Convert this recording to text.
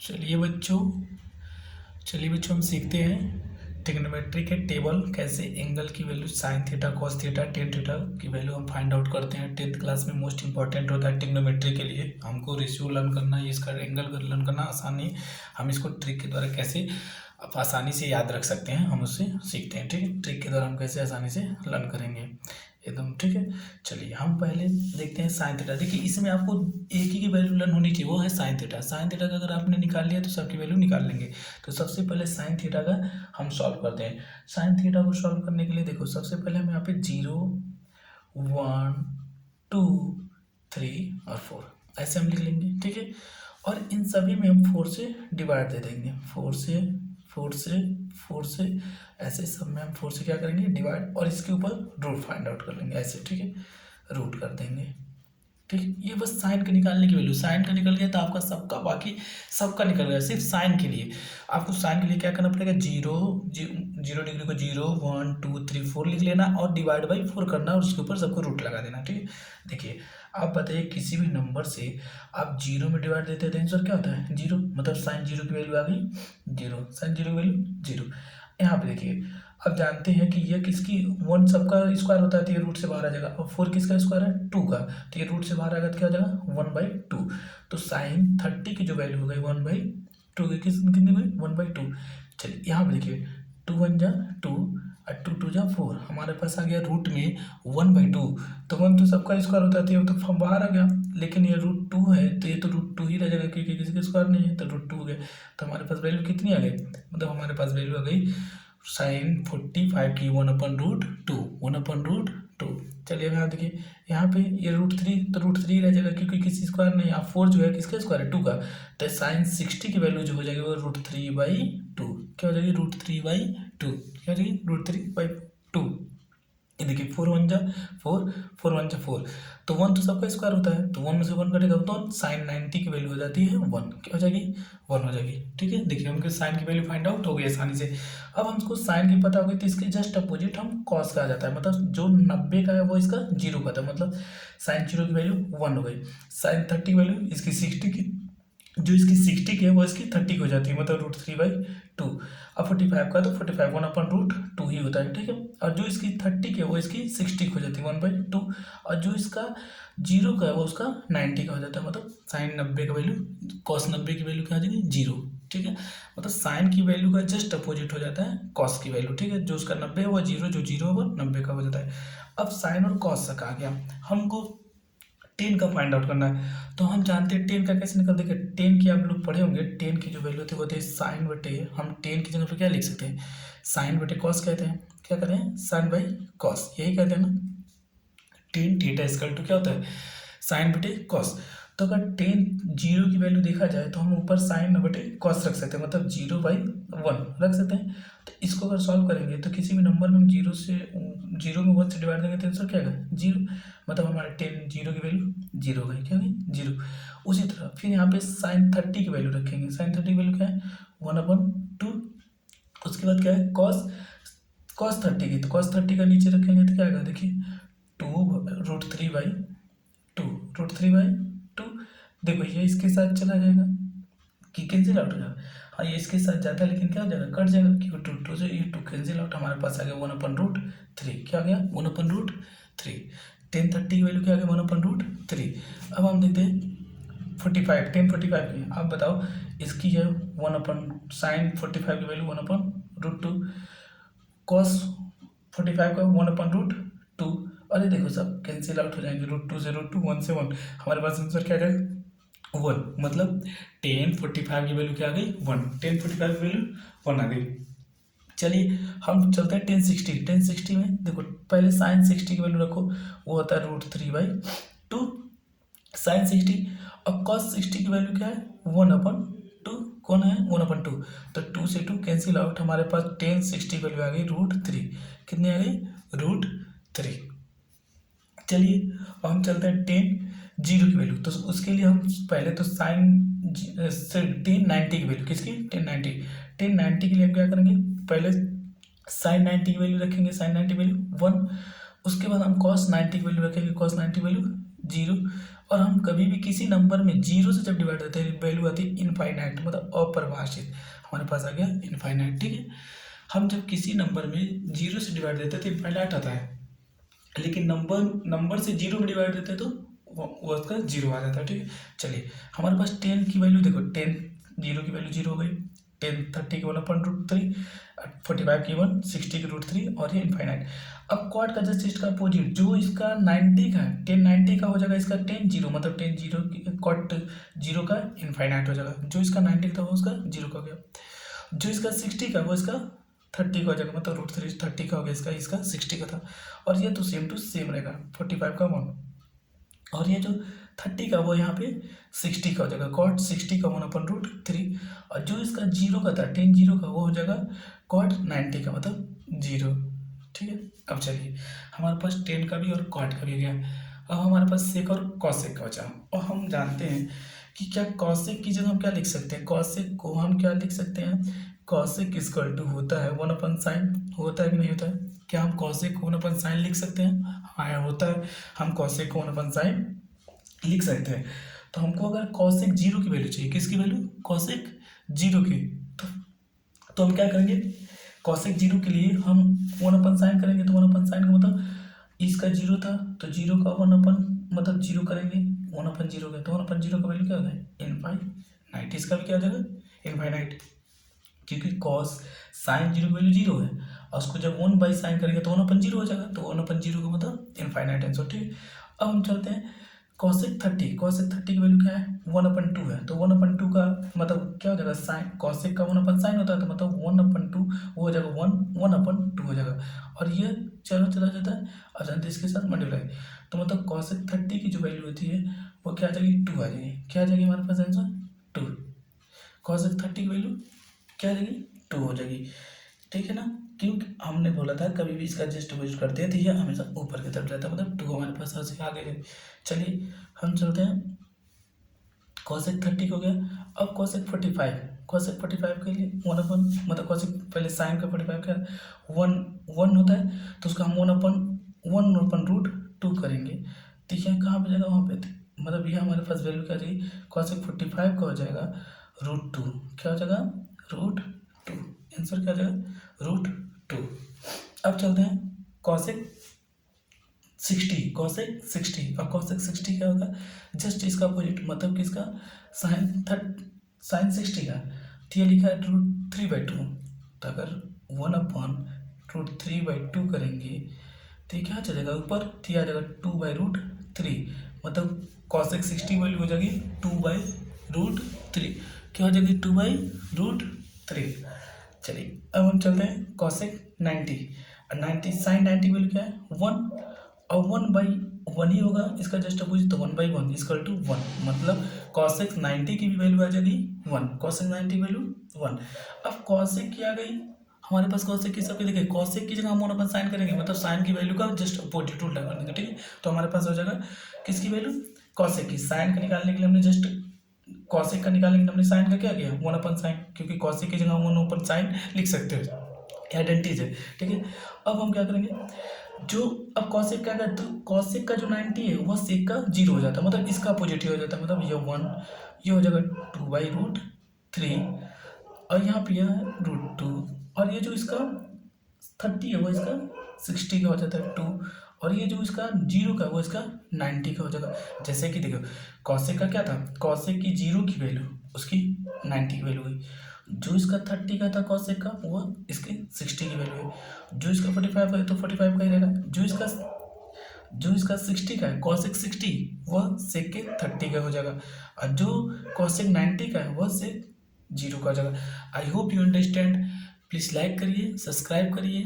चलिए बच्चों हम सीखते हैं ट्रिग्नोमेट्री के टेबल कैसे एंगल की value sine theta cos theta tan theta की वैल्यू हम फाइंड आउट करते हैं। 10th क्लास में मोस्ट इंपॉर्टेंट होता है ट्रिग्नोमेट्री के लिए। हमको रेशियो लर्न करना है, इसका एंगल लर्न करना आसानी, हम इसको ट्रिक के द्वारा कैसे आप आसानी से याद रख सकते हैं हम उससे सीखते हैं। ठीक है, ट्रिक के द्वारा हम कैसे आसानी से लर्न करेंगे एकदम। ठीक है, चलिए हम पहले देखते हैं साइन थीटा। देखिए इसमें आपको एक ही की वैल्यू लर्न होनी चाहिए, वो है साइन थीटा। साइन थीटा का अगर आपने निकाल लिया तो सबकी वैल्यू निकाल लेंगे। तो सबसे पहले साइन थीटा का हम सॉल्व करते हैं। साइन थीटा को सॉल्व करने के लिए देखो सबसे पहले हम यहाँ पे 0 1 2 3 और 4 ऐसे हम लिख लेंगे। ठीक है, और इन सभी में हम 4 से डिवाइड दे देंगे। 4 से 4 से 4 से ऐसे सब में हम 4 से क्या करेंगे डिवाइड, और इसके ऊपर रूट फाइंड आउट कर लेंगे ऐसे। ठीक है, रूट कर देंगे। ठीक है, ये बस साइन का निकालने की वैल्यू, साइन का निकल गया तो आपका सबका बाकी सबका निकल गया। सिर्फ साइन के लिए आपको साइन के लिए क्या करना पड़ेगा, 0 डिग्री को 0 1 2 3 4 लिख लेना और डिवाइड बाई 4 करना और उसके ऊपर सबको रूट लगा देना। ठीक है, देखिए आप बताइए किसी भी नंबर से आप 0 में डिवाइड देते हैं तो आंसर क्या होता है 0, मतलब साइन 0 की वैल्यू आ गई 0, साइन 0 की वैल्यू 0। यहाँ पे देखिए अब जानते हैं कि ये किसकी 1 सबका स्क्वायर होता है तो ये रूट से बाहर आ जाएगा, और 4 किसका स्क्वायर है 2 का, तो ये रूट से बाहर आएगा तो क्या हो जाएगा 1/2। तो साइन 30 की जो वैल्यू हो गई 1/2 की कितनी हुई 1/2। चलिए यहाँ पे देखिए 2 1 जा 2 और 2 2 जा 4, हमारे पास आ गया रूट में 1/2। तो 1 तो सबका स्क्वायर होता है तो ये तो बाहर आ गया, लेकिन ये रूट 2 है तो ये तो रूट 2 ही रह जाएगा क्योंकि किसी का स्क्वायर नहीं है, तो रूट 2 हो गया। तो हमारे पास वैल्यू कितनी आ गई, मतलब हमारे पास वैल्यू आ गई साइन 45 की 1/√2 1/√2। चलिए अब यहाँ देखिए यहाँ पे ये √3 तो √3 रह जाएगा क्योंकि किसी स्क्वायर नहीं, यहाँ 4 जो है किसका स्क्वायर है 2 का, तो साइन 60 की वैल्यू जो हो जाएगी वो √3/2। क्या हो जाएगी √3/2, क्या हो जाएगी √3/2। ये देखिए 4 1 जा 4 4 1 जा 4, तो 1 तो सबका स्क्वायर होता है तो 1 में से 1 कटेगा तो साइन 90 की वैल्यू हो जाती है 1। क्या हो जाएगी 1 हो जाएगी। ठीक है, देखिए हमको साइन की वैल्यू फाइंड आउट हो गई आसानी से। अब हमको साइन की पता हो गई तो इसके जस्ट अपोजिट हम कॉस का आ जाता है, मतलब जो 90 का है वो इसका 0 का था, मतलब साइन 0 की वैल्यू 1 हो गई। साइन 30 की वैल्यू इसकी 60 की, जो इसकी 60 की है वो इसकी 30 की हो जाती है, मतलब √3/2। अब 45 का तो 45 1/√2 ही होता है। ठीक है, और जो इसकी 30 की है वो इसकी 60 की हो जाती है 1/2, और जो इसका 0 का है वो उसका 90 का हो जाता है, मतलब साइन 90 का वैल्यू कॉस 90 की वैल्यू क्या आ जाएगी 0। ठीक है, मतलब साइन की वैल्यू का जस्ट अपोजिट हो जाता है कॉस की वैल्यू। ठीक है, जो उसका 90 है वो 0, जो 0 है वो 90 का हो जाता है। अब साइन और कॉस तक आ गया, हमको टेन का फाइंड आउट करना है। तो हम जानते हैं टेन का कैसे निकल, देखिए टेन की आप लोग पढ़े होंगे, टेन की जो वैल्यू होती है वो होती है साइन बटे, हम टेन की जगह पे क्या लिख सकते हैं साइन बटे कॉस कहते हैं। क्या कहते हैं साइन बाई कॉस, यही कहते हैं ना। टेन थीटा इक्वल टू क्या होता है साइन बटे कॉस। तो अगर टेन 0 की वैल्यू देखा जाए तो हम ऊपर साइन बटे कॉस रख सकते हैं, मतलब 0/1 रख सकते हैं। तो इसको अगर सॉल्व करेंगे तो किसी भी नंबर में हम 0 में 1 से डिवाइड देंगे तो आंसर क्या आएगा 0, मतलब हमारे 0 की वैल्यू 0 गई, क्या गई 0। उसी तरह फिर यहाँ पे साइन 30 की वैल्यू रखेंगे, साइन 30 की वैल्यू क्या है 1/2। उसके बाद क्या है कॉस 30 की, तो कॉस 30 का नीचे रखेंगे तो क्या आएगा देखिए 2√3/2 देखो ये इसके साथ चला जाएगा कि कैंसिल आउट हो जाएगा। हाँ ये इसके साथ जाता है लेकिन क्या हो जाएगा कट जाएगा क्योंकि 2 से ये 2 कैंसिल आउट, हमारे पास आ गया 1/√3। क्या आ गया 1/√3। 1030 की वैल्यू क्या आ गया 1/√3। अब हम देखते हैं 45 1045 की, आप बताओ इसकी है साइन 45 की वैल्यू 1/√2, कॉस 45 का 1/√2। अरे देखो सब कैंसिल आउट हो जाएंगे, √2 से √2 1 से 1, हमारे पास आंसर क्या आ जाएगा 1, मतलब 1045 की वैल्यू क्या आ गई 1, 1045 की वैल्यू 1 आ गई। चलिए हम चलते हैं 1060 में देखो पहले साइन 60 की वैल्यू रखो, वो होता है √3/2 साइन 60, और कॉस 60 की वैल्यू क्या है 1/2, कौन है 1/2, तो 2 से 2 कैंसिल आउट, हमारे पास 1060 की वैल्यू आ गई √3, कितनी आ गई √3। चलिए अब हम चलते हैं 10 की वैल्यू, तो उसके लिए हम पहले तो साइन 1090 की वैल्यू किसकी 1090 के लिए हम क्या करेंगे पहले साइन 90 की वैल्यू रखेंगे, साइन 90 की वैल्यू 1, उसके बाद हम कॉस 90 की वैल्यू रखेंगे, कॉस 90 की वैल्यू 0, और हम कभी भी किसी नंबर में जीरो से जब डिवाइड करते हैं वैल्यू आती है इनफाइनाइट, मतलब अपरिभाषित। हमारे पास आ गया इनफाइनाइट, ठीक है। हम जब किसी नंबर में जीरो से डिवाइड देते हैं तो इनफाइनाइट आता है, लेकिन नंबर से जीरो में डिवाइड देते हैं तो वो उसका जीरो आ जाता है, ठीक है। चलिए हमारे पास 10 की वैल्यू देखो, 10 जीरो की वैल्यू जीरो हो गई, 10 30 की 1/√3, 45 की 1, 60 की √3 और ये इनफाइनाइट। अब क्वाड का जस्ट इसका अपोजिट, जो इसका 90 का है 10 90 का हो जाएगा, इसका 10 जीरो, मतलब 10 जीरो क्वाड जीरो का इनफाइनाइट हो जाएगा। जो इसका 90 था वो उसका जीरो का हो गया। जो इसका 60 का वो इसका 30 का हो जाएगा, मतलब √3 30 का हो गया, इसका 60 का था। और ये तो सेम टू सेम रहेगा, 45 का 1, और ये जो 30 का वो यहाँ पे 60 का हो जाएगा, कॉट 60 का 1/√3। और जो इसका जीरो का था 10 जीरो का वो हो जाएगा कॉट 90 का, मतलब जीरो, ठीक है। अब चलिए हमारे पास 10 का भी और कॉट का भी हो गया। अब हमारे पास सेक और कॉसेक का बचा, और हम जानते हैं कि क्या कॉसेक की जगह हम क्या लिख सकते हैं, कॉसेक को हम क्या लिख सकते हैं, कॉसेक इक्वल टू होता है 1/sin, होता है कि नहीं होता है, क्या हम कॉसेक को 1/sin लिख सकते हैं, हाँ होता है, हम कॉसेक को 1/sin लिख सकते हैं। तो हमको अगर कॉसेक जीरो की वैल्यू चाहिए, किसकी वैल्यू, कॉसेक जीरो की, तो हम क्या करेंगे, कॉसेक जीरो के लिए हम 1/sin करेंगे, तो 1/sin का मतलब इसका जीरो था तो जीरो का 1 मतलब जीरो करेंगे, 1/0 का, तो 1/0 का वैल्यू क्या होगा, इनफाइनाइट। इसका भी क्या हो जाएगा, इनफाइनाइट, क्योंकि कॉस साइन जीरो की वैल्यू जीरो है, और उसको जब 1/sin करेंगे तो 1/0 हो जाएगा, तो 1/0 का मतलब इनफाइनाइट आंसर, ठीक। अब हम चलते हैं कॉसेक 30, कॉसेक 30 की वैल्यू क्या है, 1/2 है, तो 1/2 का मतलब क्या हो जाएगा, साइन, कॉसेक का 1/sin होता है, तो मतलब 1/2 वो हो जाएगा 1/2 हो जाएगा, और ये चलो चला जाता है और जानते इसके साथ मल्टीप्लाई, तो मतलब कॉसेक 30 की जो वैल्यू होती है वो क्या आ जाएगी, 2 आ जाएगी, क्या आ जाएगी हमारे पास आंसर 2, कॉसेक 30 की वैल्यू क्या आ जाएगी 2 हो जाएगी, ठीक है ना। क्योंकि हमने बोला था कभी भी इसका जस्ट अपोजिट करते हैं तो ये हमेशा ऊपर की तरफ जाता है, मतलब 2 हमारे पास ऐसे आगे गए। चलिए हम चलते हैं, कॉसेक 30 हो गया। अब कॉसेक 45, कॉसेक 45 के लिए 1 मतलब कॉसेक पहले साइन का 45 का 1 होता है, तो उसका हम 1/√2 करेंगे, तो यह कहाँ पे जाएगा, वहाँ पे, मतलब यह हमारे पास वैल्यू क्या जाएगी, कॉसेक 45 का हो जाएगा √2, क्या हो जाएगा √2, आंसर क्या हो जाएगा √2। अब चलते हैं कॉसेक 60, कॉसेक 60, और कॉसेक 60 क्या होगा, जस्ट इसका अपोजिट, मतलब कि इसका साइन 60 का, तो ये लिखा है √3/2, तो अगर 1/√3/2 करेंगे तो ये क्या चलेगा ऊपर, तो आ जाएगा 2/√3, मतलब कॉसेक 60 वैल्यू हो जाएगी 2/√3, क्या हो जाएगी 2/√3। चलिए अब हम चलते हैं कॉसेक 90, और 90 साइन 90 वैल्यू क्या है 1, और 1/1 ही होगा, इसका जस्ट अपोजिट, तो 1/1 इक्वल टू 1, मतलब कॉसेक 90 की भी वैल्यू आ जाएगी 1, कॉसेक 90 वैल्यू 1। अब कॉसेक की आ गई हमारे पास, कॉसेक की सबके देखिए, कॉसेक की जगह हम 1/sin करेंगे, मतलब साइन की वैल्यू का जस्ट अपोजिट उल्टा कर देंगे, ठीक है। तो हमारे पास हो जाएगा किसकी वैल्यू, कॉसेक की, साइन का निकालने के लिए हमने जस्ट कॉसेक का निकालने के लिए हमने साइन का क्या किया 1/sin, क्योंकि कॉसेक की जगह हम 1/sin लिख सकते हो, आइडेंटिटी है, ठीक है। अब हम क्या करेंगे, जो अब कॉसेक क्या करते, तो कॉसेक का जो 90 है वह सेक का 0 हो जाता है, मतलब इसका अपोजिट हो जाता है, मतलब ये 1, ये हो जाएगा 2/√3, और यहाँ पे यह √2, और ये जो इसका 30 है वो इसका 60 का हो जाता है 2, और ये जो इसका 0 का वो इसका 90 का हो जाएगा। जैसे कि देखो कॉसेक का क्या था, कॉसेक की 0 की वैल्यू उसकी 90 की वैल्यू हुई, जो इसका 30 का था कॉसेक का वो इसके 60 की वैल्यू है, जो इसका 45 है तो 45 का ही रहेगा, जो इसका 60 का है कॉसेक 60 वह सेक के 30 का हो जाएगा, और जो कॉसेक 90 का है वह सेक 0 का हो जाएगा। I hope you understand, please like करिए, सब्सक्राइब करिए